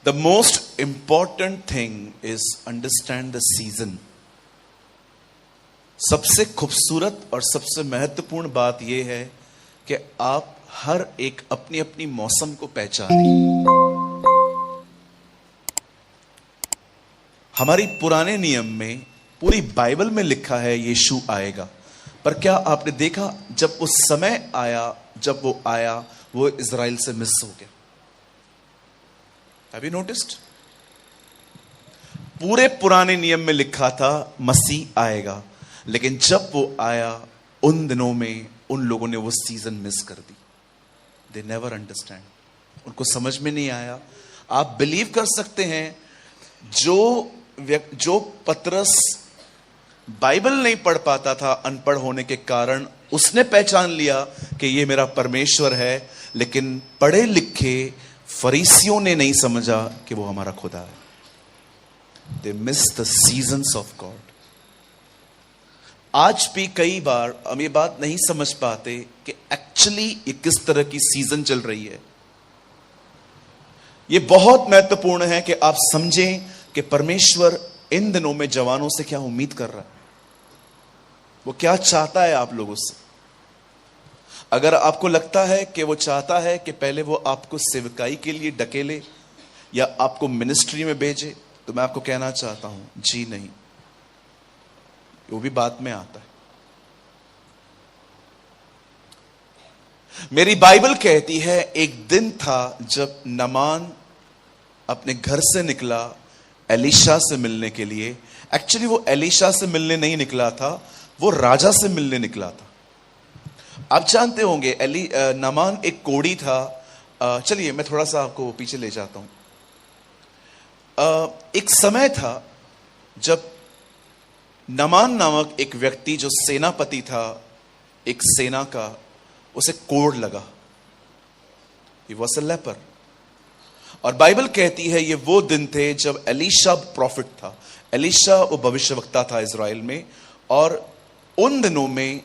The most important thing is understand the season. सबसे खूबसूरत और सबसे महत्वपूर्ण बात यह है कि आप हर एक अपनी अपनी मौसम को पहचानें। हमारी पुराने नियम में, पूरी बाइबल में लिखा है यीशु आएगा, पर क्या आपने देखा जब उस समय आया, जब वो आया, वो इज़राइल से मिस हो गया? Have you noticed? पूरे पुराने नियम में लिखा था मसीह आएगा, लेकिन जब वो आया उन दिनों में उन लोगों ने वो सीजन मिस कर दी। They never understand. उनको समझ में नहीं आया। आप बिलीव कर सकते हैं, जो पतरस बाइबल नहीं पढ़ पाता था अनपढ़ होने के कारण, उसने पहचान लिया कि ये मेरा परमेश्वर है, लेकिन पढ़े लिखे फरीसियों ने नहीं समझा कि वो हमारा खुदा है। They miss the seasons of God. आज भी कई बार हम ये बात नहीं समझ पाते कि एक्चुअली ये किस तरह की सीजन चल रही है। ये बहुत महत्वपूर्ण है कि आप समझें कि परमेश्वर इन दिनों में जवानों से क्या उम्मीद कर रहा है, वो क्या चाहता है आप लोगों से। अगर आपको लगता है कि वो चाहता है कि पहले वो आपको सेवकाई के लिए ढकेले या आपको मिनिस्ट्री में भेजे, तो मैं आपको कहना चाहता हूं, जी नहीं, वो भी बात में आता है। मेरी बाइबल कहती है एक दिन था जब नामान अपने घर से निकला एलीशा से मिलने के लिए। एक्चुअली वो एलीशा से मिलने नहीं निकला था, वो राजा से मिलने निकला था। आप जानते होंगे नामान एक कोढ़ी था। चलिए मैं थोड़ा सा आपको पीछे ले जाता हूं। एक समय था जब नामान नामक एक व्यक्ति जो सेनापति था एक सेना का, उसे कोढ़ लगा। He was a leper. और बाइबल कहती है ये वो दिन थे जब एलीशा प्रॉफिट था। एलीशा वो भविष्यवक्ता था इज़राइल में। और उन दिनों में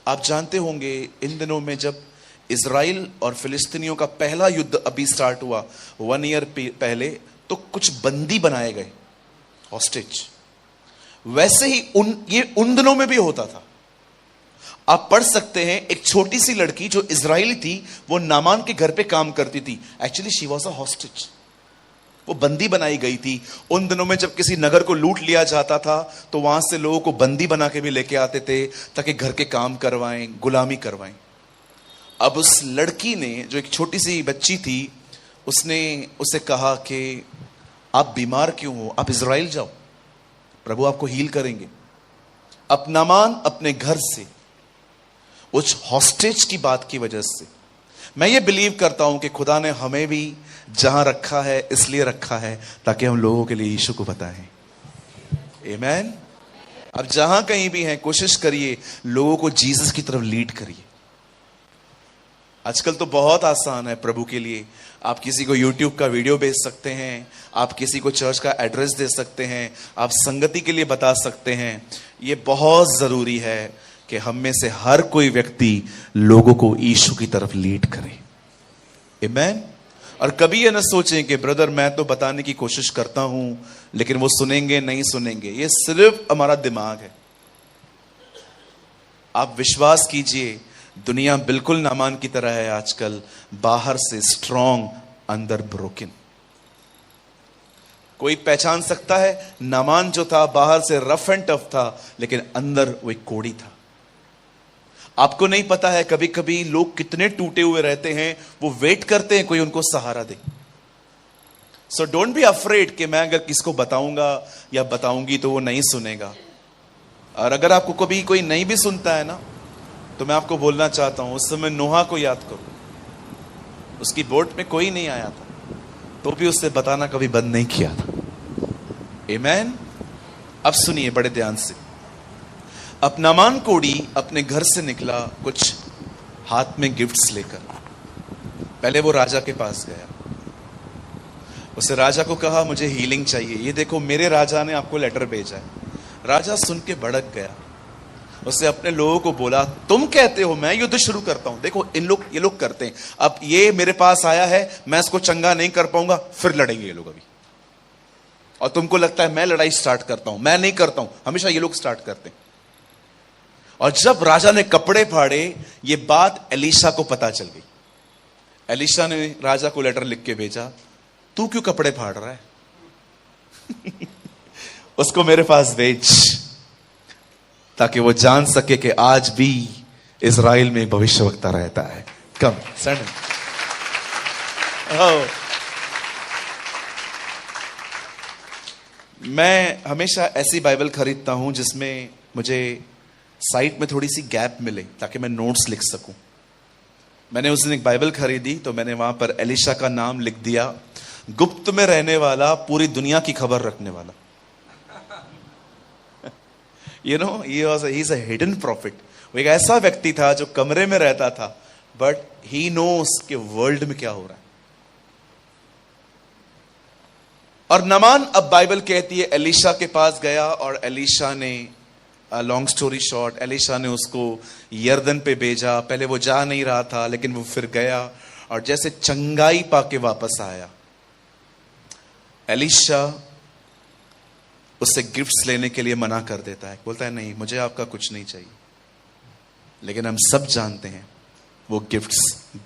आप जानते होंगे, इन दिनों में जब इज़राइल और फिलिस्तीनियों का पहला युद्ध अभी स्टार्ट हुआ 1 ईयर पहले, तो कुछ बंदी बनाए गए, हॉस्टेज। वैसे ही उन दिनों में भी होता था। आप पढ़ सकते हैं, एक छोटी सी लड़की जो इजरायली थी, वो नामान के घर पे काम करती थी। Actually she was a hostage, वो बंदी बनाई गई थी। उन दिनों में जब किसी नगर को लूट लिया जाता था तो वहां से लोगों को बंदी बना के भी लेके आते थे ताकि घर के काम करवाएं, गुलामी करवाएं। अब उस लड़की ने, जो एक छोटी सी बच्ची थी, उसने उसे कहा कि आप बीमार क्यों हो, आप इजराइल जाओ, प्रभु आपको हील करेंगे। अब नामान अपने घर से उस हॉस्टेज की बात की वजह से, मैं ये बिलीव करता हूं कि खुदा ने हमें भी जहां रखा है इसलिए रखा है ताकि हम लोगों के लिए यीशु को बताएं। आमीन। अब जहां कहीं भी हैं, कोशिश करिए लोगों को जीसस की तरफ लीड करिए। आजकल तो बहुत आसान है प्रभु के लिए। आप किसी को यूट्यूब का वीडियो भेज सकते हैं, आप किसी को चर्च का एड्रेस दे सकते हैं, आप संगति के लिए बता सकते हैं। ये बहुत जरूरी है कि हम में से हर कोई व्यक्ति लोगों को यीशु की तरफ लीड करे। आमीन। और कभी ये न सोचें कि ब्रदर मैं तो बताने की कोशिश करता हूं लेकिन वो सुनेंगे नहीं सुनेंगे। ये सिर्फ हमारा दिमाग है। आप विश्वास कीजिए, दुनिया बिल्कुल नामान की तरह है आजकल, बाहर से स्ट्रॉन्ग, अंदर ब्रोकन। कोई पहचान सकता है, नामान जो था बाहर से रफ एंड टफ था लेकिन अंदर वो एक कोढ़ी था। आपको नहीं पता है कभी कभी लोग कितने टूटे हुए रहते हैं, वो वेट करते हैं कोई उनको सहारा दे। सो डोंट बी अफ्रेड कि मैं अगर किसको बताऊंगा या बताऊंगी तो वो नहीं सुनेगा। और अगर आपको कभी कोई नहीं भी सुनता है ना, तो मैं आपको बोलना चाहता हूं, उस समय नोहा को याद करो। उसकी बोट में कोई नहीं आया था तो भी उससे बताना कभी बंद नहीं किया था। आमीन। अब सुनिए बड़े ध्यान से। अब नामान कोढ़ी अपने घर से निकला कुछ हाथ में गिफ्ट्स लेकर। पहले वो राजा के पास गया, उसे राजा को कहा मुझे हीलिंग चाहिए, ये देखो मेरे राजा ने आपको लेटर भेजा है। राजा सुन के भड़क गया। उसने अपने लोगों को बोला, तुम कहते हो मैं युद्ध शुरू करता हूं, देखो ये लोग करते हैं, अब ये मेरे पास आया है, मैं इसको चंगा नहीं कर पाऊंगा, फिर लड़ेंगे ये लोग अभी। और तुमको लगता है मैं लड़ाई स्टार्ट करता हूं, मैं नहीं करता हूं, हमेशा ये लोग स्टार्ट करते हैं। और जब राजा ने कपड़े फाड़े, ये बात एलीशा को पता चल गई। एलीशा ने राजा को लेटर लिख के भेजा, तू क्यों कपड़े फाड़ रहा है? उसको मेरे पास भेज, ताकि वो जान सके कि आज भी इज़राइल में भविष्यवक्ता रहता है। कम सैंड। मैं हमेशा ऐसी बाइबल खरीदता हूं जिसमें मुझे साइड में थोड़ी सी गैप मिले, ताकि मैं नोट्स लिख सकूं। मैंने उस दिन एक बाइबल खरीदी, तो मैंने वहां पर एलीशा का नाम लिख दिया, गुप्त में रहने वाला, पूरी दुनिया की खबर रखने वाला। You know, he's a hidden prophet. वो एक ऐसा व्यक्ति था जो कमरे में रहता था, बट ही नोस कि वर्ल्ड में क्या हो रहा है। और नामान, अब बाइबल कहती है, एलीशा के पास गया, और एलीशा ने, लॉन्ग स्टोरी शॉर्ट, एलीशा ने उसको यर्दन पे भेजा। पहले वो जा नहीं रहा था, लेकिन वो फिर गया, और जैसे चंगाई पाके वापस आया, एलीशा उससे गिफ्ट्स लेने के लिए मना कर देता है, बोलता है नहीं, मुझे आपका कुछ नहीं चाहिए। लेकिन हम सब जानते हैं वो गिफ्ट्स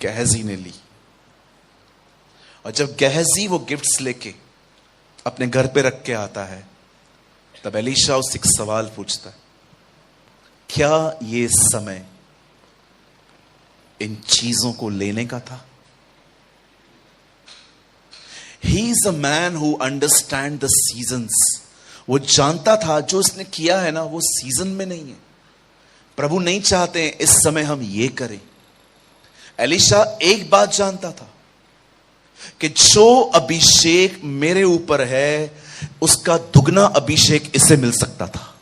गहजी ने ली। और जब गहजी वो गिफ्ट्स लेके अपने घर पे रख के आता है, तब एलीशा उससे एक सवाल पूछता है, क्या ये समय इन चीजों को लेने का था? He is a man who understands the seasons. वो जानता था जो उसने किया है ना, वो सीजन में नहीं है। प्रभु नहीं चाहते हैं इस समय हम ये करें। एलीशा एक बात जानता था कि जो अभिषेक मेरे ऊपर है, उसका दुगना अभिषेक इसे मिल सकता था,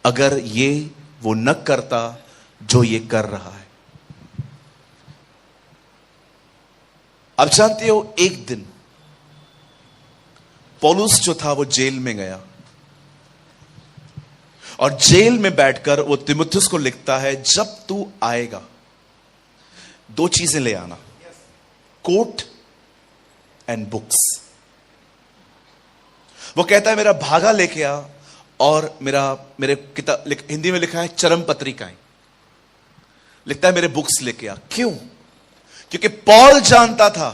अगर ये वो न करता जो ये कर रहा है। अब जानते हो, एक दिन पौलुस जो था वो जेल में गया, और जेल में बैठकर वो तीमुथियुस को लिखता है, जब तू आएगा 2 चीजें ले आना, कोट एंड बुक्स। वो कहता है मेरा भागा लेके आ, और मेरे किताब, हिंदी में लिखा है चरम पत्रिकाएं, लिखता है मेरे बुक्स लेके आ। क्यों? क्योंकि पौल जानता था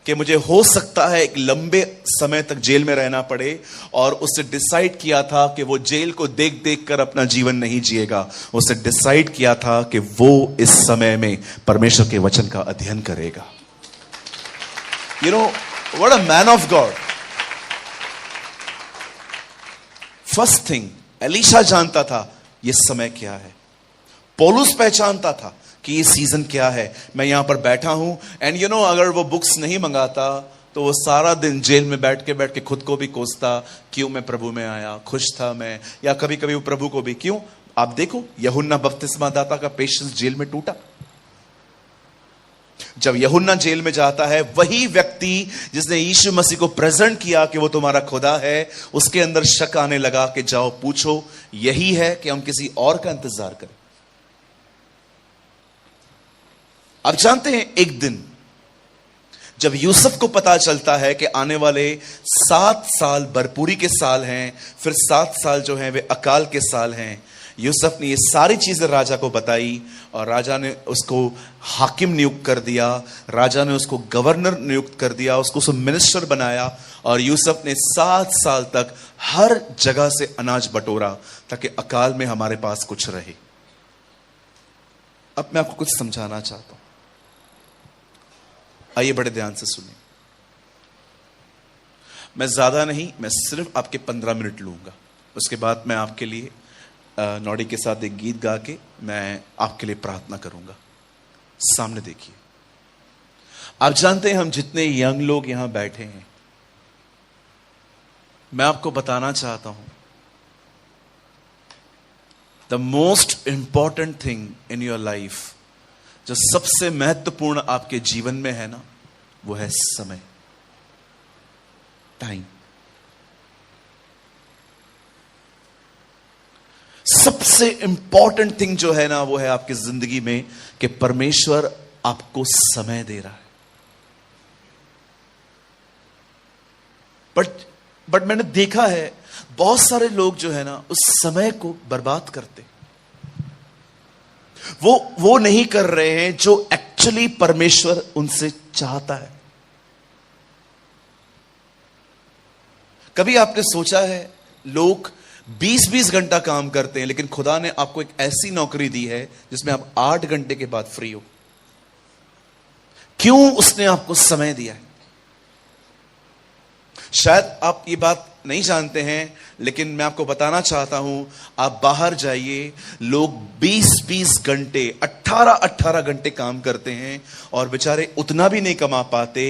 कि मुझे हो सकता है एक लंबे समय तक जेल में रहना पड़े, और उससे डिसाइड किया था कि वो जेल को देख देख कर अपना जीवन नहीं जिएगा। उससे डिसाइड किया था कि वो इस समय में परमेश्वर के वचन का अध्ययन करेगा। You know, what a man of God. First thing, Elisha जानता था ये समय क्या है। पौलुस पहचानता था कि ये सीजन क्या है। मैं यहां पर बैठा हूं, एंड यू नो, अगर वो बुक्स नहीं मंगाता तो वो सारा दिन जेल में बैठ के खुद को भी कोसता, क्यों मैं प्रभु में आया, खुश था मैं, या कभी कभी वो प्रभु को भी। क्यों? आप देखो, यूहन्ना बपतिस्मा दाता का पेशेंस जेल में टूटा। जब यूहन्ना जेल में जाता है, वही व्यक्ति जिसने यीशु मसीह को प्रेजेंट किया कि वो तुम्हारा खुदा है, उसके अंदर शक आने लगा कि जाओ पूछो, यही है कि हम किसी और का इंतजार करें। अब जानते हैं, एक दिन जब यूसुफ को पता चलता है कि आने वाले 7 साल भरपूरी के साल हैं, फिर 7 साल जो हैं वे अकाल के साल हैं, यूसुफ ने ये सारी चीजें राजा को बताई, और राजा ने उसको हाकिम नियुक्त कर दिया, राजा ने उसको गवर्नर नियुक्त कर दिया, उसको मिनिस्टर बनाया, और यूसुफ ने 7 साल तक हर जगह से अनाज बटोरा ताकि अकाल में हमारे पास कुछ रहे। अब मैं आपको कुछ समझाना चाहता हूं, आइए बड़े ध्यान से सुनिए। मैं ज्यादा नहीं, मैं सिर्फ आपके 15 मिनट लूंगा। उसके बाद मैं आपके लिए नौड़ी के साथ एक गीत गा के मैं आपके लिए प्रार्थना करूंगा। सामने देखिए। आप जानते हैं, हम जितने यंग लोग यहां बैठे हैं, मैं आपको बताना चाहता हूं, the most important thing in your life, जो सबसे महत्वपूर्ण आपके जीवन में है ना, वो है समय, टाइम। सबसे सबसे इंपॉर्टेंट थिंग जो है ना, वो है आपकी जिंदगी में कि परमेश्वर आपको समय दे रहा है। बट मैंने देखा है बहुत सारे लोग जो है ना, उस समय को बर्बाद करते। वो नहीं कर रहे हैं जो एक्चुअली परमेश्वर उनसे चाहता है। कभी आपने सोचा है, लोग 20-20 घंटा काम करते हैं, लेकिन खुदा ने आपको एक ऐसी नौकरी दी है जिसमें आप 8 घंटे के बाद फ्री हो। क्यों? उसने आपको समय दिया है। शायद आप ये बात नहीं जानते हैं, लेकिन मैं आपको बताना चाहता हूं, आप बाहर जाइए, लोग 20-20 घंटे, 18-18 घंटे काम करते हैं और बेचारे उतना भी नहीं कमा पाते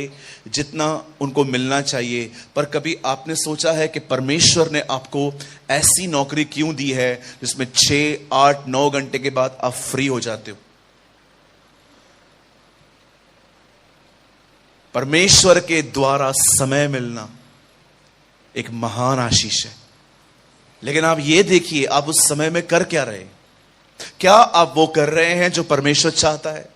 जितना उनको मिलना चाहिए। पर कभी आपने सोचा है कि परमेश्वर ने आपको ऐसी नौकरी क्यों दी है जिसमें 6, 8, 9 घंटे के बाद आप फ्री हो जाते हो? परमेश्वर के द्वारा समय मिलना एक महान आशीष है। लेकिन आप ये देखिए, आप उस समय में कर क्या रहे हैं? क्या आप वो कर रहे हैं जो परमेश्वर चाहता है?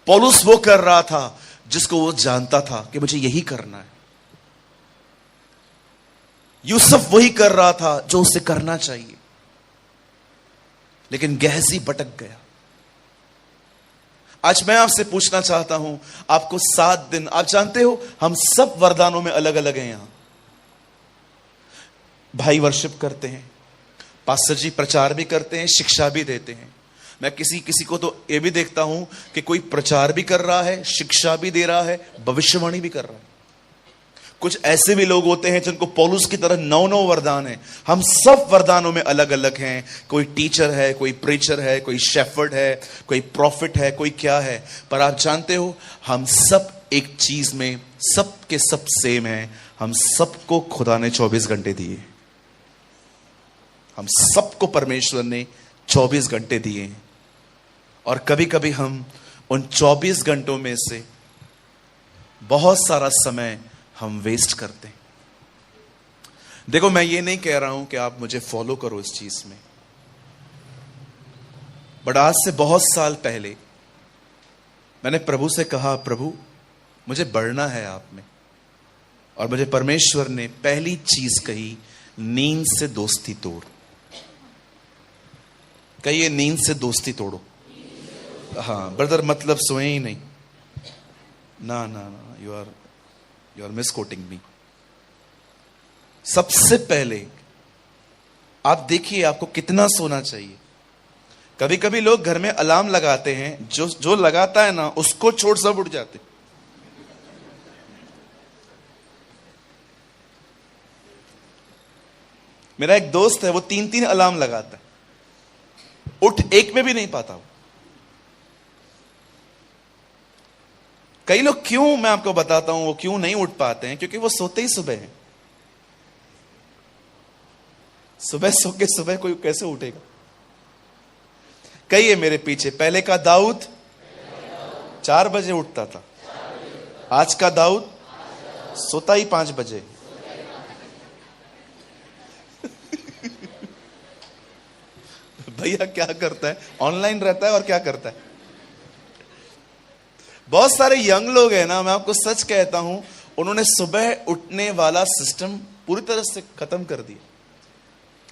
पौलुस वो कर रहा था जिसको वो जानता था कि मुझे यही करना है। यूसुफ वही कर रहा था जो उसे करना चाहिए, लेकिन गेहजी भटक गया। आज मैं आपसे पूछना चाहता हूं, आपको 7 दिन, आप जानते हो हम सब वरदानों में अलग अलग हैं। यहां भाई वर्शिप करते हैं, पास्टर जी प्रचार भी करते हैं, शिक्षा भी देते हैं। मैं किसी को तो यह भी देखता हूं कि कोई प्रचार भी कर रहा है, शिक्षा भी दे रहा है, भविष्यवाणी भी कर रहा है। कुछ ऐसे भी लोग होते हैं जिनको पौलुस की तरह 9 वरदान है। हम सब वरदानों में अलग अलग हैं। कोई टीचर है, कोई प्रीचर है, कोई शेफर्ड है, कोई प्रॉफिट है, कोई क्या है। पर आप जानते हो, हम सब एक चीज में सब के सब सेम हैं। हम सबको खुदा ने 24 घंटे दिए। हम सबको परमेश्वर ने 24 घंटे दिए हैं। और कभी कभी हम उन 24 घंटों में से बहुत सारा समय हम वेस्ट करते हैं। देखो, मैं ये नहीं कह रहा हूं कि आप मुझे फॉलो करो इस चीज में, बट आज से बहुत साल पहले मैंने प्रभु से कहा, प्रभु मुझे बढ़ना है आप में। और मुझे परमेश्वर ने पहली चीज कही, नींद से दोस्ती तोड़। कहिए, नींद से दोस्ती तोड़ो। हाँ ब्रदर, मतलब सोए ही नहीं। ना ना ना, यू आर मिसकोटिंग मी। सबसे पहले आप देखिए आपको कितना सोना चाहिए। कभी कभी लोग घर में अलार्म लगाते हैं, जो लगाता है ना उसको छोड़ सब उठ जाते। मेरा एक दोस्त है, वो 3-3 अलार्म लगाता है, उठ एक में भी नहीं पाता वो। कई लोग क्यों, मैं आपको बताता हूं, वो क्यों नहीं उठ पाते हैं, क्योंकि वो सोते ही सुबह हैं। सुबह सो के सुबह कोई कैसे उठेगा? कहिए मेरे पीछे, पहले का दाऊद 4 बजे उठता था, आज का दाऊद सोता ही 5 बजे। भैया क्या करता है? ऑनलाइन रहता है और क्या करता है? बहुत सारे यंग लोग हैं ना, मैं आपको सच कहता हूं, उन्होंने सुबह उठने वाला सिस्टम पूरी तरह से खत्म कर दिया।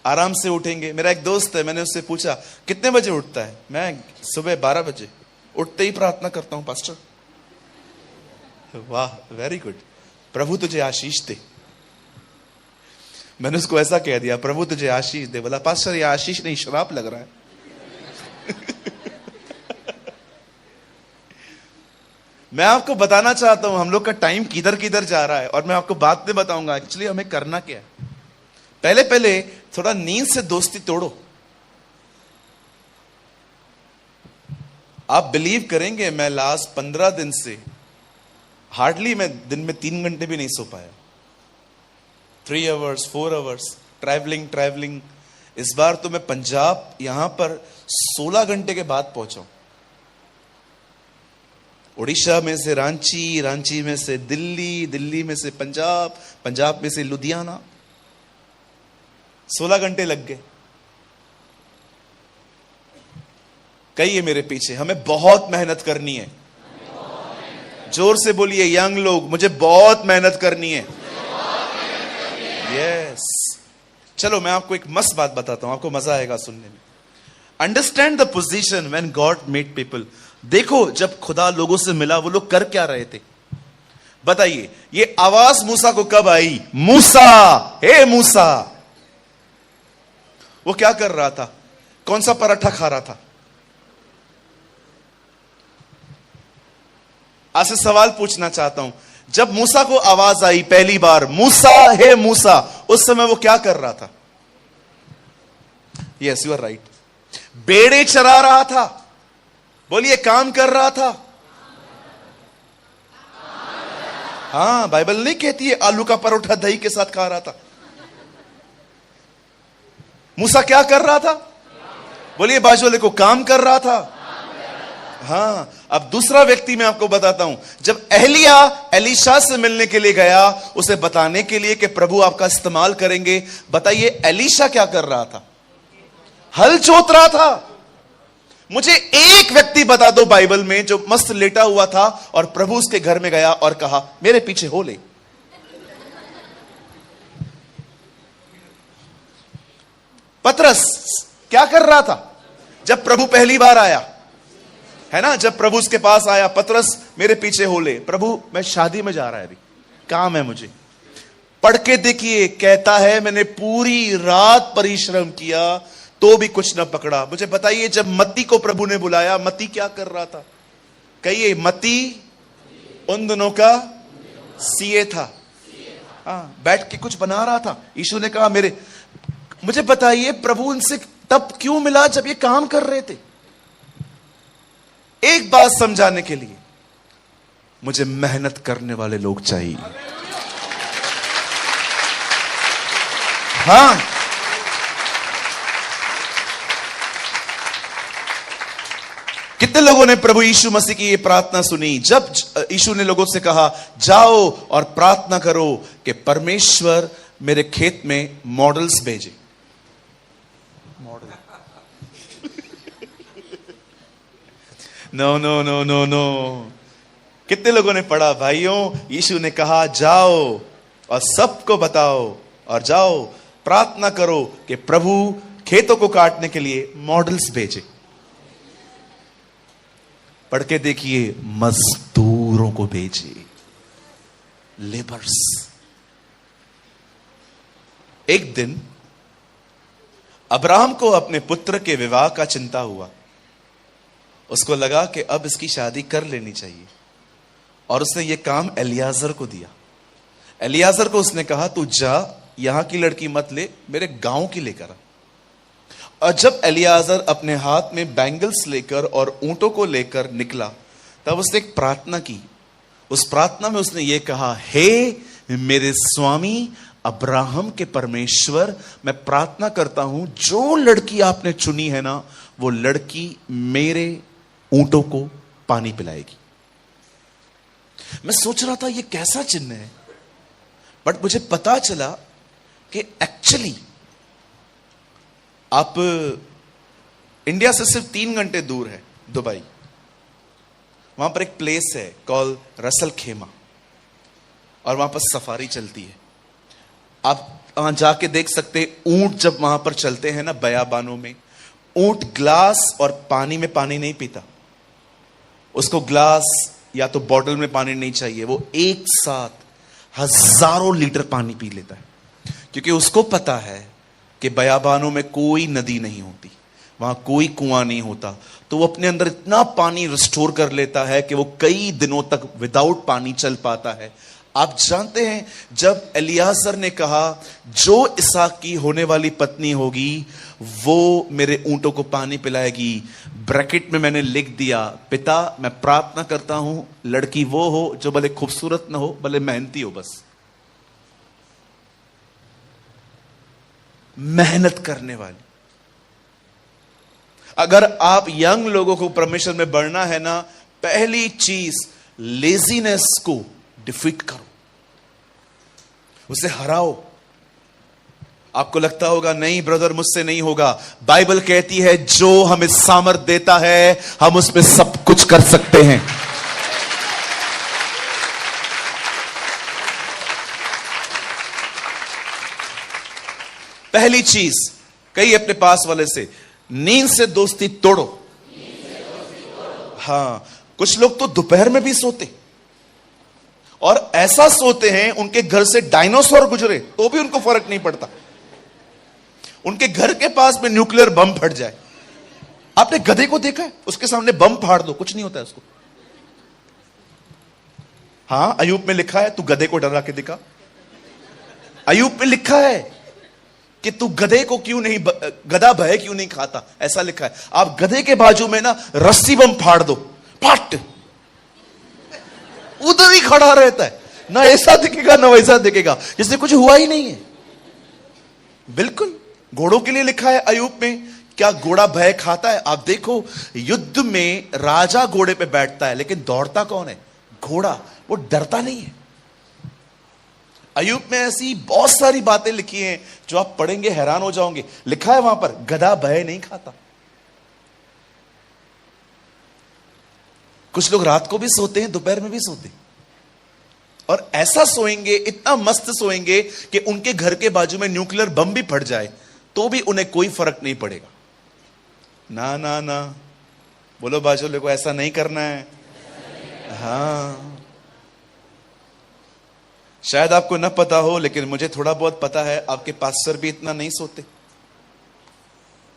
आराम से उठेंगे। मेरा एक दोस्त है, मैंने उससे पूछा कितने बजे उठता है? मैं सुबह 12 बजे उठते ही प्रार्थना करता हूं पास्टर। वाह, वेरी गुड, प्रभु तुझे आशीष दे। मैंने उसको ऐसा कह दिया, प्रभु तुझे आशीष दे। बोला पास्टर, ये आशीष नहीं श्राप लग रहा है। मैं आपको बताना चाहता हूं हम लोग का टाइम किधर किधर जा रहा है, और मैं आपको बाद में बताऊंगा एक्चुअली हमें करना क्या है। पहले पहले थोड़ा नींद से दोस्ती तोड़ो। आप बिलीव करेंगे, मैं लास्ट 15 दिन से हार्डली मैं दिन में 3 घंटे भी नहीं सो पाया। 3 आवर्स 4 आवर्स ट्रैवलिंग। इस बार तो मैं पंजाब यहां पर 16 घंटे के बाद पहुंचा हूं। उड़ीसा में से रांची, रांची में से दिल्ली, दिल्ली में से पंजाब, पंजाब में से लुधियाना। 16 घंटे लग गए। कहिए मेरे पीछे, हमें बहुत मेहनत करनी है। जोर से बोलिए यंग लोग, मुझे बहुत मेहनत करनी है। यस। चलो मैं आपको एक मस्त बात बताता हूं, आपको मजा आएगा सुनने में। Understand the position when God made people. देखो जब खुदा लोगों से मिला, वो लोग कर क्या रहे थे? बताइए, ये आवाज मूसा को कब आई? मूसा, हे मूसा। वो क्या कर रहा था? कौन सा पराठा खा रहा था? आज से सवाल पूछना चाहता हूं, जब मूसा को आवाज आई पहली बार, मूसा, हे मूसा, उस समय वो क्या कर रहा था? Yes, you are right. बेड़े चरा रहा था। बोलिए, काम कर रहा था। हाँ, बाइबल नहीं कहती है आलू का परोठा दही के साथ खा रहा था। मूसा क्या कर रहा था? बोलिए बाजू वाले को, काम कर रहा था। हाँ, अब दूसरा व्यक्ति मैं आपको बताता हूं। जब एलिया एलीशा से मिलने के लिए गया, उसे बताने के लिए कि प्रभु आपका इस्तेमाल करेंगे, बताइए एलीशा क्या कर रहा था? हल जोत रहा था। मुझे एक व्यक्ति बता दो बाइबल में जो मस्त लेटा हुआ था और प्रभु उसके घर में गया और कहा मेरे पीछे हो ले। पतरस क्या कर रहा था जब प्रभु पहली बार आया? है ना, जब प्रभु उसके पास आया, पतरस मेरे पीछे हो ले। प्रभु मैं शादी में जा रहा है, अभी काम है मुझे। पढ़ के देखिए, कहता है मैंने पूरी रात परिश्रम किया तो भी कुछ न पकड़ा। मुझे बताइए, जब मत्ती को प्रभु ने बुलाया, मत्ती क्या कर रहा था? कहिए, मत्ती उन दिनों का सीए था। हाँ, बैठ के कुछ बना रहा था। यीशु ने कहा मुझे बताइए, प्रभु उनसे तब क्यों मिला जब ये काम कर रहे थे? एक बात समझाने के लिए, मुझे मेहनत करने वाले लोग चाहिए। हाँ, कितने लोगों ने प्रभु यीशु मसीह की ये प्रार्थना सुनी जब यीशु ने लोगों से कहा जाओ और प्रार्थना करो कि परमेश्वर मेरे खेत में मॉडल्स भेजे? Model? No no no no no. कितने लोगों ने पढ़ा भाइयों? यीशु ने कहा जाओ और सबको बताओ और जाओ प्रार्थना करो कि प्रभु खेतों को काटने के लिए मॉडल्स भेजे। पढ़ के देखिए, मजदूरों को भेजे, लेबर्स। एक दिन अब्राहम को अपने पुत्र के विवाह का चिंता हुआ। उसको लगा कि अब इसकी शादी कर लेनी चाहिए, और उसने ये काम एलियाजर को दिया। एलियाजर को उसने कहा तू जा, यहां की लड़की मत ले, मेरे गांव की लेकर आ। और जब एलियाजर अपने हाथ में बैंगल्स लेकर और ऊंटों को लेकर निकला, तब उसने एक प्रार्थना की। उस प्रार्थना में उसने ये कहा, हे मेरे स्वामी अब्राहम के परमेश्वर, मैं प्रार्थना करता हूं जो लड़की आपने चुनी है ना, वो लड़की मेरे ऊंटों को पानी पिलाएगी। मैं सोच रहा था ये कैसा चिन्ह है, बट मुझे पता चला कि एक्चुअली आप इंडिया से सिर्फ 3 घंटे दूर है दुबई। वहां पर एक प्लेस है कॉल रसल खेमा, और वहां पर सफारी चलती है। आप वहां जाके देख सकते, ऊंट जब वहां पर चलते हैं ना बयाबानों में, ऊंट ग्लास और पानी में पानी नहीं पीता। उसको ग्लास या तो बॉटल में पानी नहीं चाहिए, वो एक साथ हजारों लीटर पानी पी लेता है, क्योंकि उसको पता है कि बयाबानों में कोई नदी नहीं होती, वहां कोई कुआं नहीं होता। तो वो अपने अंदर इतना पानी रिस्टोर कर लेता है कि वो कई दिनों तक विदाउट पानी चल पाता है। आप जानते हैं, जब एलियाजर ने कहा जो इसहाक की होने वाली पत्नी होगी वो मेरे ऊंटों को पानी पिलाएगी, ब्रैकेट में मैंने लिख दिया, पिता मैं प्रार्थना करता हूं लड़की वो हो जो भले खूबसूरत ना हो, भले मेहनती हो, बस मेहनत करने वाली। अगर आप यंग लोगों को परमेश्वर में बढ़ना है ना, पहली चीज लेजीनेस को डिफीट करो, उसे हराओ। आपको लगता होगा नहीं ब्रदर मुझसे नहीं होगा। बाइबल कहती है जो हमें सामर्थ देता है हम उसमें सब कुछ कर सकते हैं। पहली चीज कही अपने पास वाले से, नींद से दोस्ती तोड़ो। हां, कुछ लोग तो दोपहर में भी सोते और ऐसा सोते हैं उनके घर से डायनासोर गुजरे तो भी उनको फर्क नहीं पड़ता। उनके घर के पास में न्यूक्लियर बम फट जाए। आपने गधे को देखा है? उसके सामने बम फाड़ दो, कुछ नहीं होता है उसको। हां, अयूब में लिखा है तू गधे को डरा के दिखा। अयूब में लिखा है कि तू गधे को क्यों नहीं, गधा भय क्यों नहीं खाता, ऐसा लिखा है। आप गधे के बाजू में ना रस्सी बम फाड़ दो, फट, उधर ही खड़ा रहता है, ना ऐसा दिखेगा ना वैसा दिखेगा, जैसे कुछ हुआ ही नहीं है। बिल्कुल घोड़ों के लिए लिखा है अयूब में, क्या घोड़ा भय खाता है? आप देखो युद्ध में राजा घोड़े पे बैठता है लेकिन दौड़ता कौन है? घोड़ा। वो डरता नहीं है। अयूब में ऐसी बहुत सारी बातें लिखी हैं जो आप पढ़ेंगे हैरान हो जाओगे। लिखा है वहां पर गधा भय नहीं खाता। कुछ लोग रात को भी सोते हैं, दोपहर में भी सोते हैं और ऐसा सोएंगे, इतना मस्त सोएंगे कि उनके घर के बाजू में न्यूक्लियर बम भी फट जाए तो भी उन्हें कोई फर्क नहीं पड़ेगा। ना ना ना, बोलो बाजू वाले को ऐसा नहीं करना है। हाँ, शायद आपको न पता हो लेकिन मुझे थोड़ा बहुत पता है, आपके पास्टर भी इतना नहीं सोते,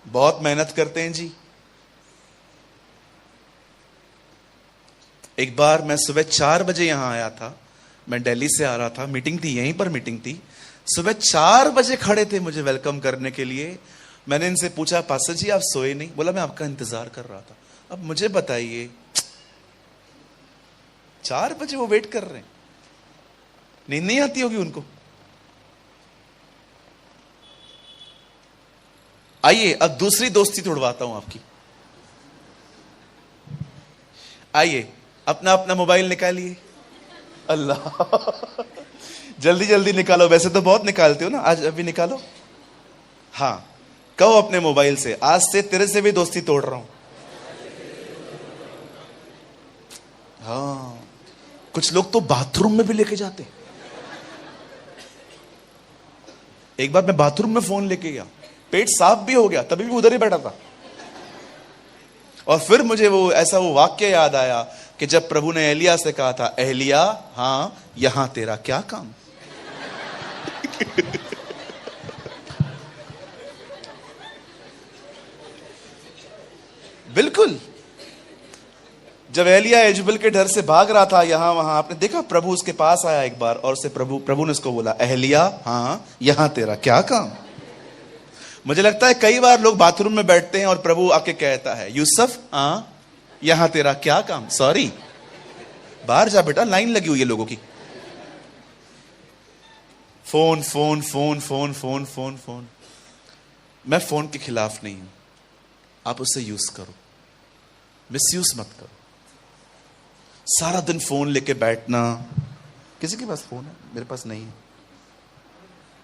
बहुत मेहनत करते हैं जी। एक बार मैं सुबह 4 बजे यहां आया था, मैं दिल्ली से आ रहा था, मीटिंग थी, यहीं पर मीटिंग थी। सुबह 4 बजे खड़े थे मुझे वेलकम करने के लिए। मैंने इनसे पूछा पास्टर जी आप सोए नहीं? बोला मैं आपका इंतजार कर रहा था। अब मुझे बताइए 4 बजे वो वेट कर रहे हैं, नींद नहीं आती होगी उनको। आइए अब दूसरी दोस्ती तोड़वाता हूं आपकी। आइए अपना अपना मोबाइल निकालिए। अल्लाह जल्दी जल्दी निकालो, वैसे तो बहुत निकालते हो ना, आज अभी निकालो। हां, कहो अपने मोबाइल से आज से तेरे से भी दोस्ती तोड़ रहा हूं। हाँ, कुछ लोग तो बाथरूम में भी लेके जाते। एक बार मैं बाथरूम में फोन लेके गया, पेट साफ भी हो गया, तभी भी उधर ही बैठा था। और फिर मुझे वो वाक्य याद आया कि जब प्रभु ने एलिया से कहा था, एलिया हां यहां तेरा क्या काम। बिल्कुल, जब एलिया एजबेल के डर से भाग रहा था यहां वहां, आपने देखा प्रभु उसके पास आया एक बार और से प्रभु ने उसको बोला, एलिया हां यहां तेरा क्या काम। मुझे लगता है कई बार लोग बाथरूम में बैठते हैं और प्रभु आके कहता है, यूसुफ हां यहां तेरा क्या काम। सॉरी, बाहर जा बेटा, लाइन लगी हुई है लोगों की। Phone phone phone phone phone phone phone. मैं फोन के खिलाफ नहीं हूं, आप उसे यूज करो, मिसयूज मत करो। सारा दिन फोन लेके बैठना, किसी के पास फोन है? मेरे पास नहीं है।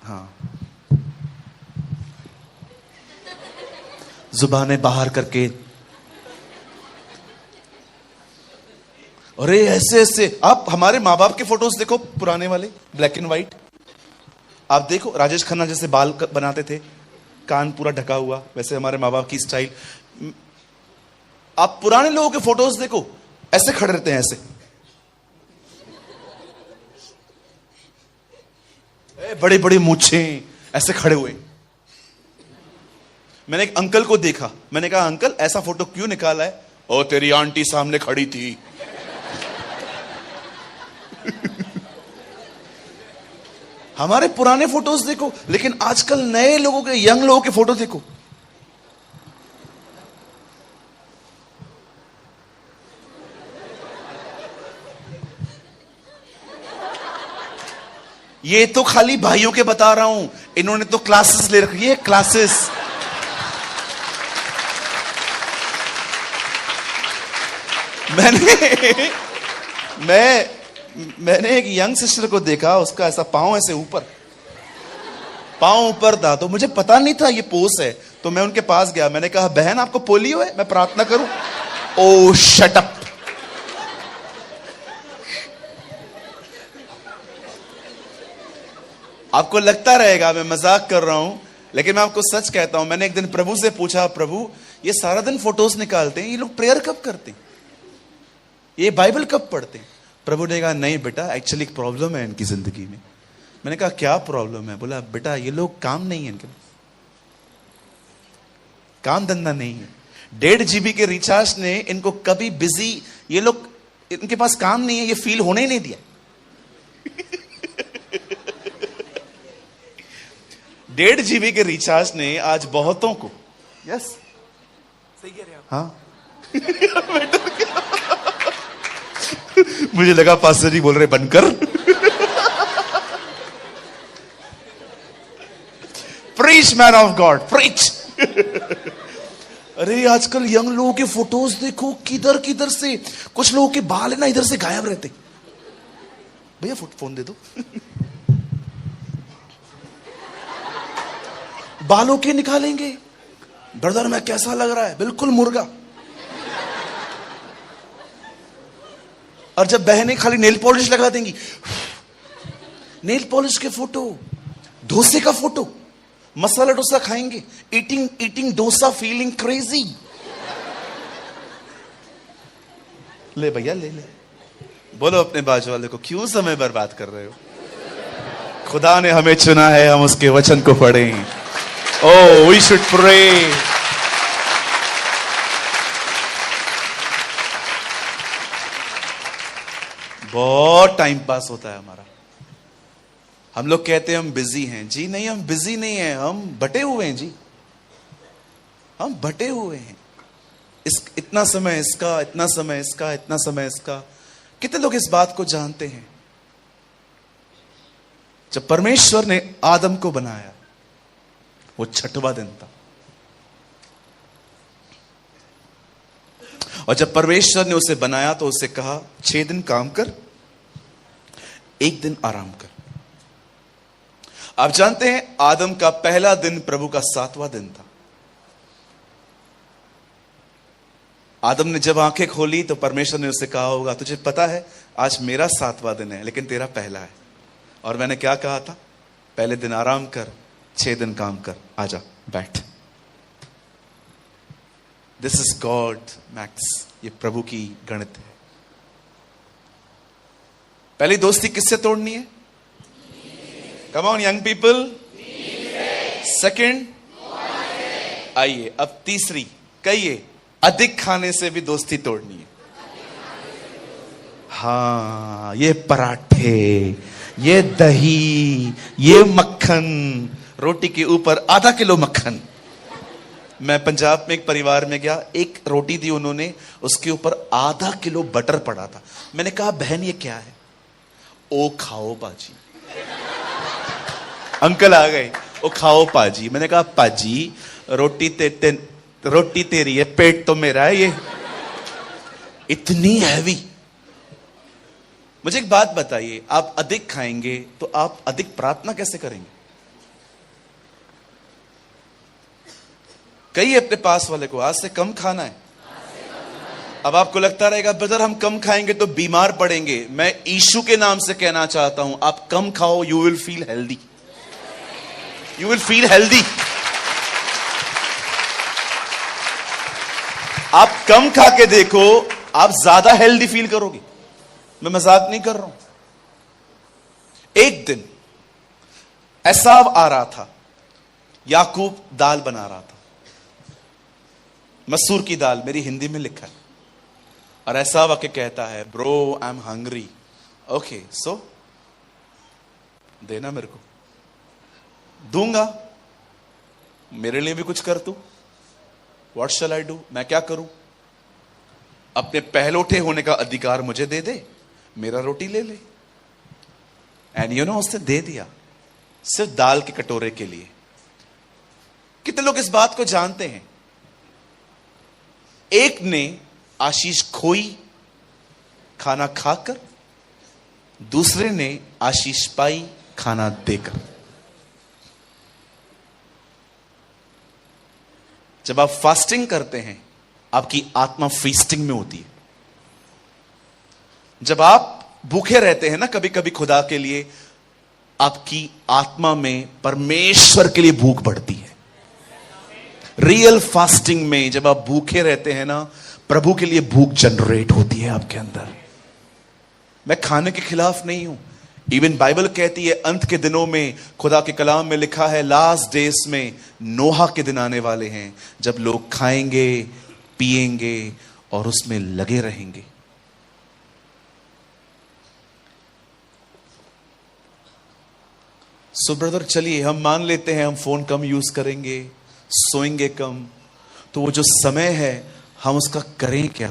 हाँ, जुबानें बाहर करके, अरे ऐसे ऐसे। आप हमारे माँ बाप के फोटोज देखो, पुराने वाले ब्लैक एंड व्हाइट। आप देखो राजेश खन्ना जैसे बाल बनाते थे, कान पूरा ढका हुआ, वैसे हमारे माँ बाप की स्टाइल। आप पुराने लोगों के फोटोज देखो, ऐसे खड़े रहते हैं, ऐसे बड़े बड़े मूंछें, ऐसे खड़े हुए। मैंने एक अंकल को देखा, मैंने कहा अंकल ऐसा फोटो क्यों निकाला है? ओ तेरी आंटी सामने खड़ी थी। हमारे पुराने फोटोज देखो, लेकिन आजकल नए लोगों के, यंग लोगों के फोटो देखो। ये तो खाली भाइयों के बता रहा हूं, इन्होंने तो क्लासेस ले रखी है, क्लासेस। मैंने एक यंग सिस्टर को देखा, उसका ऐसा पांव ऐसे ऊपर, पांव ऊपर था, तो मुझे पता नहीं था ये पोस है, तो मैं उनके पास गया, मैंने कहा बहन आपको पोलियो है, मैं प्रार्थना करूं? ओ शट अप। आपको लगता रहेगा मैं मजाक कर रहा हूं, लेकिन मैं आपको सच कहता हूं, मैंने एक दिन प्रभु से पूछा, प्रभु ये सारा दिन फोटोज निकालते हैं, ये लोग प्रेयर कब करते हैं, ये बाइबल कब पढ़ते हैं? प्रभु ने कहा नहीं बेटा, एक्चुअली एक प्रॉब्लम है इनकी जिंदगी में। मैंने कहा क्या प्रॉब्लम है? बोला बेटा ये लोग काम नहीं है इनके, काम धंधा नहीं है, 1.5 GB के रिचार्ज ने इनको कभी बिजी, ये लोग इनके पास काम नहीं है, ये फील होने ही नहीं दिया। 1.5 GB के रिचार्ज ने आज बहुतों को, यस सही कह रहे हैं आप। हाँ मुझे लगा पास्टर जी बोल रहे बनकर। Preach man of God preach. अरे आजकल यंग लोगों के फोटोज देखो, किधर किधर से, कुछ लोगों के बाल है ना इधर से गायब रहते। भैया फोन दे दो। बालों के निकालेंगे, ब्रदर मैं कैसा लग रहा है, बिल्कुल मुर्गा। और जब बहनें खाली नेल पॉलिश लगा देंगी, नेल पॉलिश के फोटो, डोसे का फोटो, मसाला डोसा खाएंगे, ईटिंग डोसा फीलिंग क्रेजी। ले भैया ले ले, बोलो अपने बाजू वाले को क्यों समय बर्बाद कर रहे हो? खुदा ने हमें चुना है, हम उसके वचन को पढ़ें। Oh, we should pray. बहुत टाइम पास होता है हमारा। हम लोग कहते हैं हम बिजी हैं। जी नहीं, हम बिजी नहीं हैं, हम बटे हुए हैं जी, हम बटे हुए हैं। इतना समय इसका, इतना समय इसका, इतना समय इसका। कितने लोग इस बात को जानते हैं? जब परमेश्वर ने आदम को बनाया, वो 6वां दिन था, और जब परमेश्वर ने उसे बनाया तो उसे कहा 6 दिन काम कर, 1 दिन आराम कर। आप जानते हैं आदम का पहला दिन प्रभु का 7वां दिन था। आदम ने जब आंखें खोली तो परमेश्वर ने उसे कहा होगा तुझे पता है आज मेरा 7वां दिन है, लेकिन तेरा पहला है। और मैंने क्या कहा था? पहले दिन आराम कर, 6 दिन काम कर, आजा बैठ। दिस इज गॉड मैक्स, ये प्रभु की गणित है। पहली दोस्ती किससे तोड़नी है? Come on young people. Second, आइए अब तीसरी, कहिए अधिक खाने से भी दोस्ती तोड़नी है। हाँ, ये पराठे, ये दही, ये मक्खन, रोटी के ऊपर आधा किलो मक्खन। मैं पंजाब में एक परिवार में गया, एक रोटी दी उन्होंने, उसके ऊपर आधा किलो बटर पड़ा था। मैंने कहा बहन ये क्या है? ओ खाओ पाजी। अंकल आ गए, ओ खाओ पाजी। मैंने कहा पाजी रोटी तेरी है, पेट तो मेरा है। ये इतनी हैवी। मुझे एक बात बताइए, आप अधिक खाएंगे तो आप अधिक प्रार्थना कैसे करेंगे? कहिए अपने पास वाले को आज से कम खाना है। अब आपको लगता रहेगा ब्रदर हम कम खाएंगे तो बीमार पड़ेंगे। मैं यीशु के नाम से कहना चाहता हूं, आप कम खाओ, you will feel healthy, you will feel healthy. आप कम खा के देखो, आप ज्यादा हेल्दी फील करोगे। मैं मजाक नहीं कर रहा हूं। एक दिन एसाव आ रहा था, याकूब दाल बना रहा था, मसूर की दाल, मेरी हिंदी में लिखा है। और एसाव आके कहता है bro I am hungry. Okay so देना मेरे को, दूंगा, मेरे लिए भी कुछ कर तू। What shell I do? मैं क्या करूं? अपने पहलौठे होने का अधिकार मुझे दे दे, मेरा रोटी ले ले। एंड यू नो उसने दे दिया, सिर्फ दाल के कटोरे के लिए। कितने लोग इस बात को जानते हैं? एक ने आशीष खोई खाना खाकर, दूसरे ने आशीष पाई खाना देकर। जब आप फास्टिंग करते हैं, आपकी आत्मा फीस्टिंग में होती है। जब आप भूखे रहते हैं ना कभी कभी खुदा के लिए, आपकी आत्मा में परमेश्वर के लिए भूख बढ़ती है। रियल फास्टिंग में जब आप भूखे रहते हैं ना, प्रभु के लिए भूख जनरेट होती है आपके अंदर। मैं खाने के खिलाफ नहीं हूं। इवन बाइबल कहती है अंत के दिनों में, खुदा के कलाम में लिखा है, लास्ट डेज में नोहा के दिन आने वाले हैं जब लोग खाएंगे, पिएंगे और उसमें लगे रहेंगे। सो ब्रदर, चलिए हम मान लेते हैं हम फोन कम यूज करेंगे, सोएंगे कम, तो वो जो समय है हम उसका करें क्या?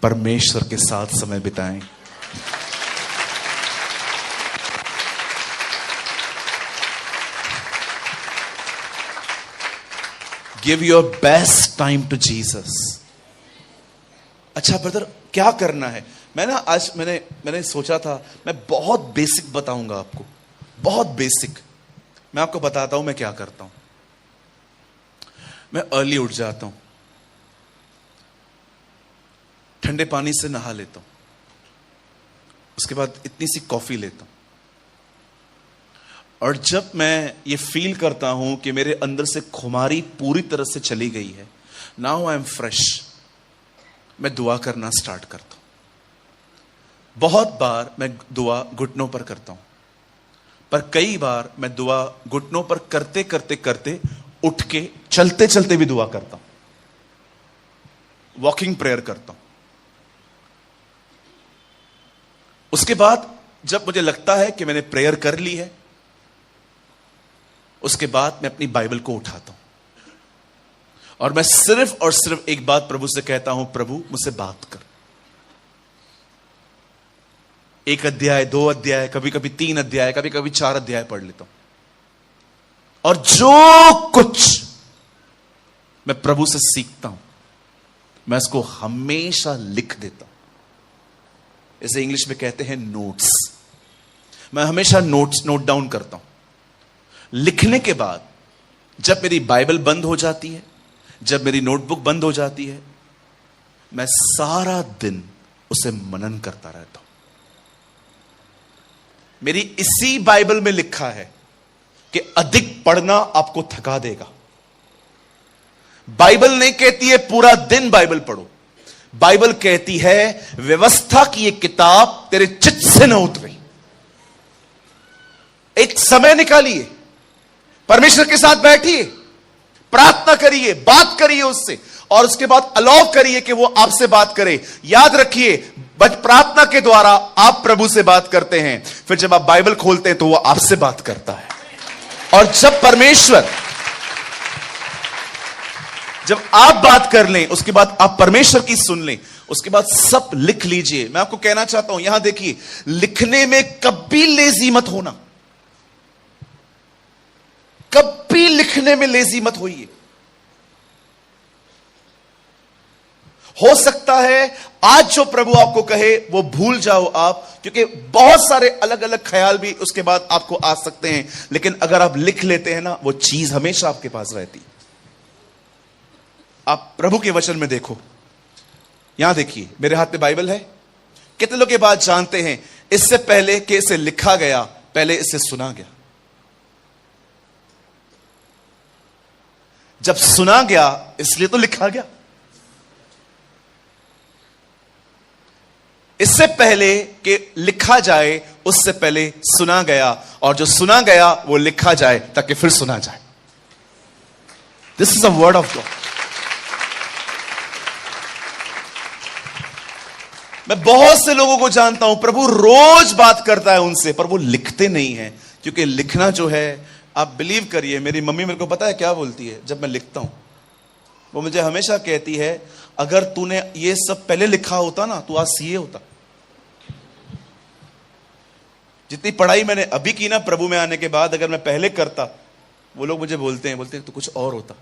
परमेश्वर के साथ समय बिताएं। Give your best time to Jesus. अच्छा ब्रदर, क्या करना है? आज मैंने सोचा था मैं बहुत बेसिक बताऊंगा आपको, बहुत बेसिक। मैं आपको बताता हूं मैं क्या करता हूं। मैं अर्ली उठ जाता हूं, ठंडे पानी से नहा लेता हूं, उसके बाद इतनी सी कॉफी लेता हूं, और जब मैं ये फील करता हूं कि मेरे अंदर से खुमारी पूरी तरह से चली गई है, नाउ आई एम फ्रेश, मैं दुआ करना स्टार्ट करता हूं। बहुत बार मैं दुआ घुटनों पर करता हूं, पर कई बार मैं दुआ घुटनों पर करते करते करते उठ के चलते चलते भी दुआ करता हूं, वॉकिंग प्रेयर करता हूं। उसके बाद जब मुझे लगता है कि मैंने प्रेयर कर ली है, उसके बाद मैं अपनी बाइबल को उठाता हूं और मैं सिर्फ और सिर्फ एक बात प्रभु से कहता हूं, प्रभु मुझसे बात कर। 1 अध्याय, 2 अध्याय, कभी कभी 3 अध्याय, कभी कभी 4 अध्याय पढ़ लेता हूं, और जो कुछ मैं प्रभु से सीखता हूं मैं इसको हमेशा लिख देता हूं। इसे इंग्लिश में कहते हैं नोट्स। मैं हमेशा नोट डाउन करता हूं। लिखने के बाद जब मेरी बाइबल बंद हो जाती है, जब मेरी नोटबुक बंद हो जाती है, मैं सारा दिन उसे मनन करता रहता हूं। मेरी इसी बाइबल में लिखा है कि अधिक पढ़ना आपको थका देगा। बाइबल नहीं कहती है पूरा दिन बाइबल पढ़ो, बाइबल कहती है व्यवस्था की ये किताब तेरे चित्त से न उतरे। एक समय निकालिए, परमेश्वर के साथ बैठिए, प्रार्थना करिए, बात करिए उससे, और उसके बाद अलाउ करिए कि वो आपसे बात करे। याद रखिए, बस प्रार्थना के द्वारा आप प्रभु से बात करते हैं, फिर जब आप बाइबल खोलते हैं तो वो आपसे बात करता है। और जब परमेश्वर, जब आप बात कर लें, उसके बाद आप परमेश्वर की सुन लें, उसके बाद सब लिख लीजिए। मैं आपको कहना चाहता हूं, यहां देखिए, लिखने में कभी लेजी मत होना, कभी लिखने में लेजी मत होइए। हो सकता है आज जो प्रभु आपको कहे वो भूल जाओ आप, क्योंकि बहुत सारे अलग अलग ख्याल भी उसके बाद आपको आ सकते हैं, लेकिन अगर आप लिख लेते हैं ना, वो चीज हमेशा आपके पास रहती। आप प्रभु के वचन में देखो, यहां देखिए, मेरे हाथ में बाइबल है। कितने लोग ये बात जानते हैं, इससे पहले कि इसे लिखा गया, पहले इसे सुना गया। जब सुना गया इसलिए तो लिखा गया। इससे पहले कि लिखा जाए, उससे पहले सुना गया, और जो सुना गया वो लिखा जाए ताकि फिर सुना जाए। This is a word of God. मैं बहुत से लोगों को जानता हूं, प्रभु रोज बात करता है उनसे, पर वो लिखते नहीं है, क्योंकि लिखना जो है, आप बिलीव करिए, मेरी मम्मी मेरे को पता है क्या बोलती है जब मैं लिखता हूं। वो मुझे हमेशा कहती है, अगर तूने ये सब पहले लिखा होता ना, तू आज सीए होता। जितनी पढ़ाई मैंने अभी की ना प्रभु में आने के बाद, अगर मैं पहले करता, वो लोग मुझे बोलते हैं तो कुछ और होता।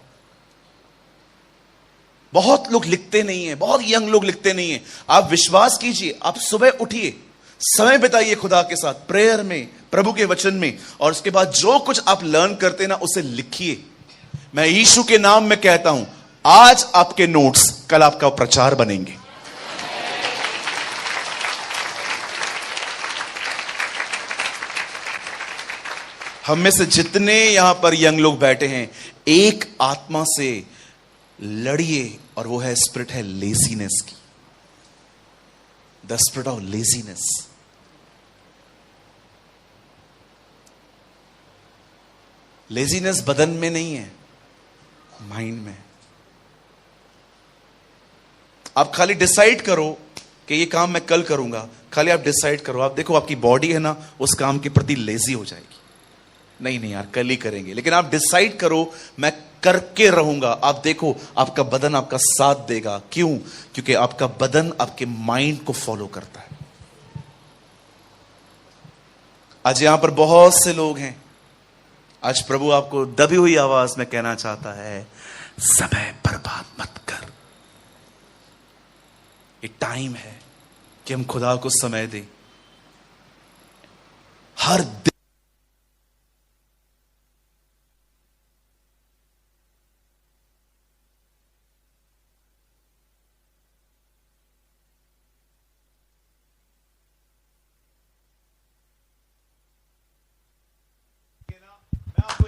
बहुत लोग लिखते नहीं है, बहुत यंग लोग लिखते नहीं है। आप विश्वास कीजिए, आप सुबह उठिए, समय बिताइए खुदा के साथ, प्रेयर में, प्रभु के वचन में, और उसके बाद जो कुछ आप लर्न करते ना उसे लिखिए। मैं यीशु के नाम में कहता हूं, आज आपके नोट्स कल आपका प्रचार बनेंगे। हम में से जितने यहां पर यंग लोग बैठे हैं, एक आत्मा से लड़िए, और वो है स्पिरिट है लेजीनेस की, the spirit of laziness. Laziness बदन में नहीं है, माइंड में। आप खाली डिसाइड करो कि ये काम मैं कल करूंगा, खाली आप डिसाइड करो, आप देखो आपकी बॉडी है ना उस काम के प्रति लेजी हो जाएगी। नहीं यार कल ही करेंगे, लेकिन आप डिसाइड करो मैं करके रहूंगा, आप देखो आपका बदन आपका साथ देगा। क्यों? क्योंकि आपका बदन आपके माइंड को फॉलो करता है। आज यहां पर बहुत से लोग हैं, आज प्रभु आपको दबी हुई आवाज में कहना चाहता है, समय बर्बाद मत कर। ये टाइम है कि हम खुदा को समय दें। हर दिन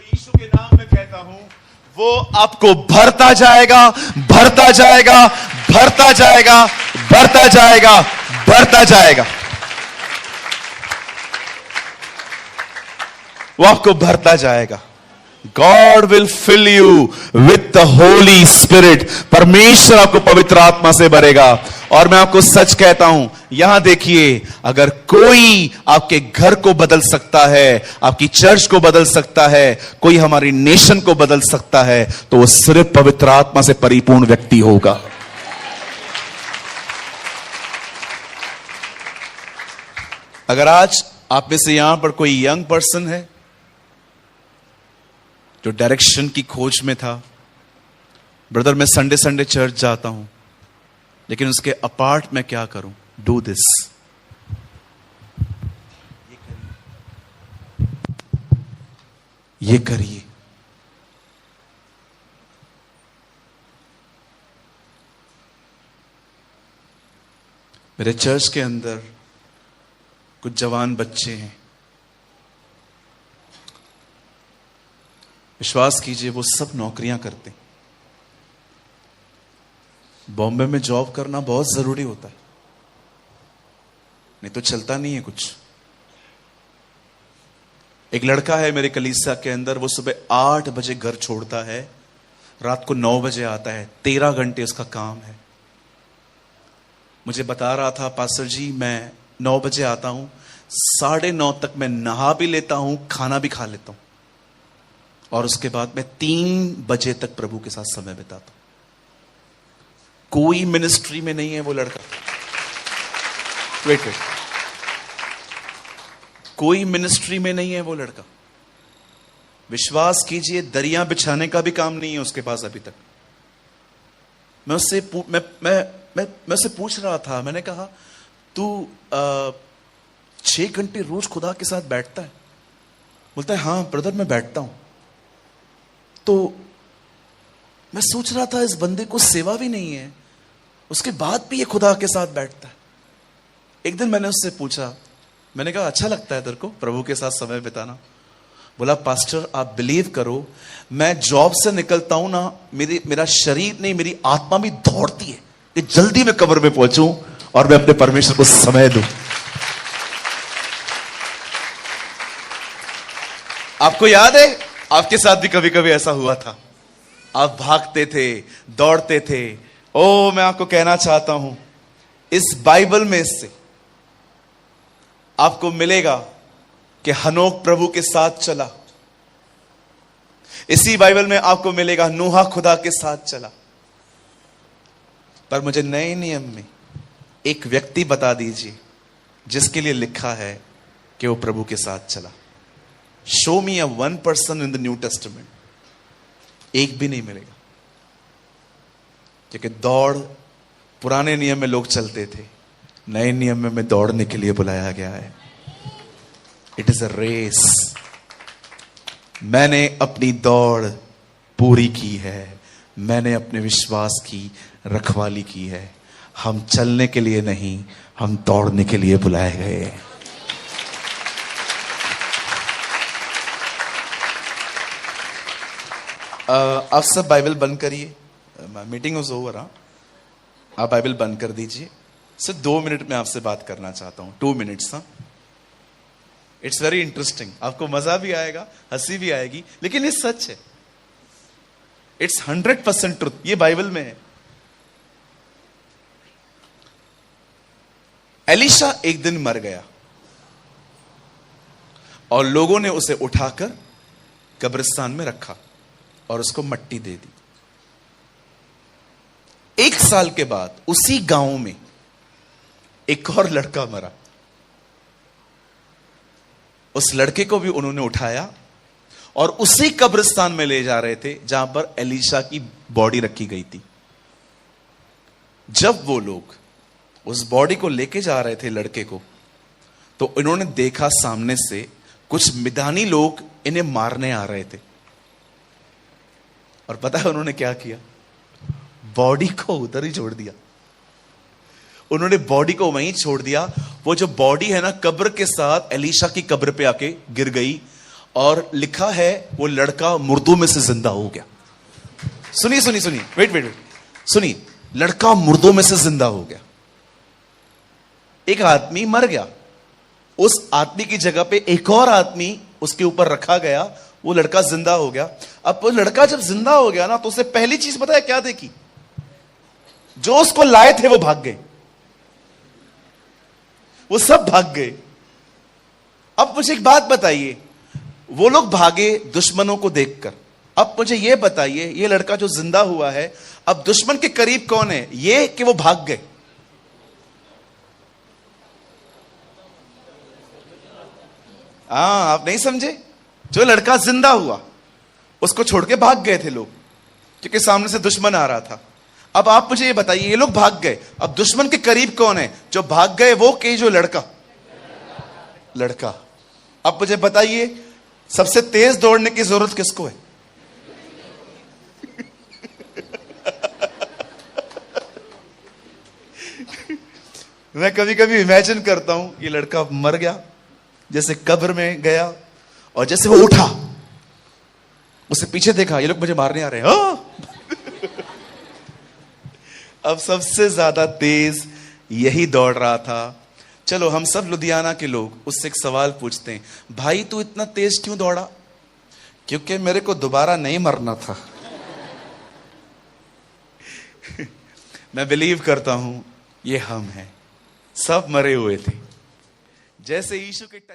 यीशु के नाम में कहता हूं, वो आपको भरता जाएगा, भरता जाएगा, भरता जाएगा, भरता जाएगा, भरता जाएगा। वो आपको भरता जाएगा। God will fill you with the Holy Spirit. परमेश्वर आपको पवित्र आत्मा से भरेगा। और मैं आपको सच कहता हूं, यहां देखिए, अगर कोई आपके घर को बदल सकता है, आपकी चर्च को बदल सकता है, कोई हमारी नेशन को बदल सकता है, तो वो सिर्फ पवित्र आत्मा से परिपूर्ण व्यक्ति होगा। अगर आज आप में से यहां पर कोई यंग पर्सन है जो डायरेक्शन की खोज में था, ब्रदर मैं संडे संडे चर्च जाता हूं, लेकिन उसके अपार्ट मैं क्या करूं? Do this. ये करिए। मेरे चर्च के अंदर कुछ जवान बच्चे हैं, विश्वास कीजिए वो सब नौकरियां करते हैं। बॉम्बे में जॉब करना बहुत जरूरी होता है, नहीं तो चलता नहीं है कुछ। एक लड़का है मेरे कलीसिया के अंदर, वो सुबह 8 बजे घर छोड़ता है, रात को 9 बजे आता है, 13 घंटे उसका काम है। मुझे बता रहा था, पास्टर जी मैं 9 बजे आता हूं, 9:30 तक मैं नहा भी लेता हूं, खाना भी खा लेता हूं, और उसके बाद मैं 3 बजे तक प्रभु के साथ समय बिताता हूं। कोई मिनिस्ट्री में नहीं है वो लड़का। वेट, कोई मिनिस्ट्री में नहीं है वो लड़का। विश्वास कीजिए, दरिया बिछाने का भी काम नहीं है उसके पास अभी तक। मैं उससे पूछ रहा था, मैंने कहा तू 6 घंटे रोज खुदा के साथ बैठता है? बोलता है हाँ ब्रदर मैं बैठता हूं। तो मैं सोच रहा था इस बंदे को सेवा भी नहीं है, उसके बाद भी ये खुदा के साथ बैठता है। एक दिन मैंने उससे पूछा, मैंने कहा अच्छा लगता है तेरे को प्रभु के साथ समय बिताना? बोला पास्टर आप बिलीव करो, मैं जॉब से निकलता हूं ना, मेरा शरीर नहीं मेरी आत्मा भी दौड़ती है कि जल्दी मैं कब्र में पहुंचूं और मैं अपने परमेश्वर को समय दूं। आपको याद है आपके साथ भी कभी कभी ऐसा हुआ था, आप भागते थे, दौड़ते थे। ओ मैं आपको कहना चाहता हूं, इस बाइबल में से आपको मिलेगा कि हनोक प्रभु के साथ चला। इसी बाइबल में आपको मिलेगा नूहा खुदा के साथ चला। पर मुझे नए नियम में एक व्यक्ति बता दीजिए जिसके लिए लिखा है कि वो प्रभु के साथ चला। Show me a one person in the new testament. एक भी नहीं मिलेगा, क्योंकि दौड़ पुराने नियम में लोग चलते थे, नए नियम में मैं दौड़ने के लिए बुलाया गया है। It is a race. मैंने अपनी दौड़ पूरी की है, मैंने अपने विश्वास की रखवाली की है। हम चलने के लिए नहीं, हम दौड़ने के लिए बुलाए गए हैं। आप सब बाइबल बंद करिए। Meeting is over. आप बाइबल बंद कर दीजिए। सिर्फ 2 मिनट में आपसे बात करना चाहता हूं। 2 मिनट्स। It's very interesting. आपको मजा भी आएगा, हंसी भी आएगी, लेकिन ये सच है। It's 100% truth. ये बाइबल में है। एलीशा एक दिन मर गया और लोगों ने उसे उठाकर कब्रिस्तान में रखा और उसको मट्टी दे दी। 1 साल के बाद उसी गांव में एक और लड़का मरा। उस लड़के को भी उन्होंने उठाया और उसी कब्रिस्तान में ले जा रहे थे जहां पर एलीशा की बॉडी रखी गई थी। जब वो लोग उस बॉडी को लेके जा रहे थे लड़के को, तो इन्होंने देखा सामने से कुछ मिदानी लोग इन्हें मारने आ रहे थे। और पता है उन्होंने क्या किया? बॉडी को उधर ही छोड़ दिया। उन्होंने बॉडी को वहीं छोड़ दिया। वो जो बॉडी है ना, कब्र के साथ एलीशा की कब्र पे आके गिर गई और लिखा है वो लड़का मुर्दों में से जिंदा हो गया। सुनिए सुनिए सुनिए, वेट सुनिए। लड़का मुर्दों में से जिंदा हो गया। एक आदमी मर गया, उस आदमी की जगह पे एक और आदमी उसके ऊपर रखा गया, वो लड़का जिंदा हो गया। अब वो लड़का जब जिंदा हो गया ना, तो उसे पहली चीज पता है क्या देखी? जो उसको लाए थे वो भाग गए। वो सब भाग गए। अब मुझे एक बात बताइए, वो लोग भागे दुश्मनों को देखकर। अब मुझे यह बताइए, ये लड़का जो जिंदा हुआ है, अब दुश्मन के करीब कौन है? ये कि वो भाग गए? आप नहीं समझे। जो लड़का जिंदा हुआ उसको छोड़ के भाग गए थे लोग, क्योंकि सामने से दुश्मन आ रहा था। अब आप मुझे ये बताइए, ये लोग भाग गए, अब दुश्मन के करीब कौन है? जो भाग गए वो कि जो लड़का? अब मुझे बताइए, सबसे तेज दौड़ने की जरूरत किसको है? मैं कभी कभी इमेजिन करता हूं, ये लड़का मर गया, जैसे कब्र में गया, और जैसे वो उठा, उसे पीछे देखा, ये लोग मुझे मारने आ रहे हैं। अब सबसे ज्यादा तेज यही दौड़ रहा था। चलो हम सब लुधियाना के लोग उससे एक सवाल पूछते हैं, भाई तू इतना तेज क्यों दौड़ा? क्योंकि मेरे को दोबारा नहीं मरना था। मैं बिलीव करता हूं ये हम हैं, सब मरे हुए थे। जैसे यीशु के टच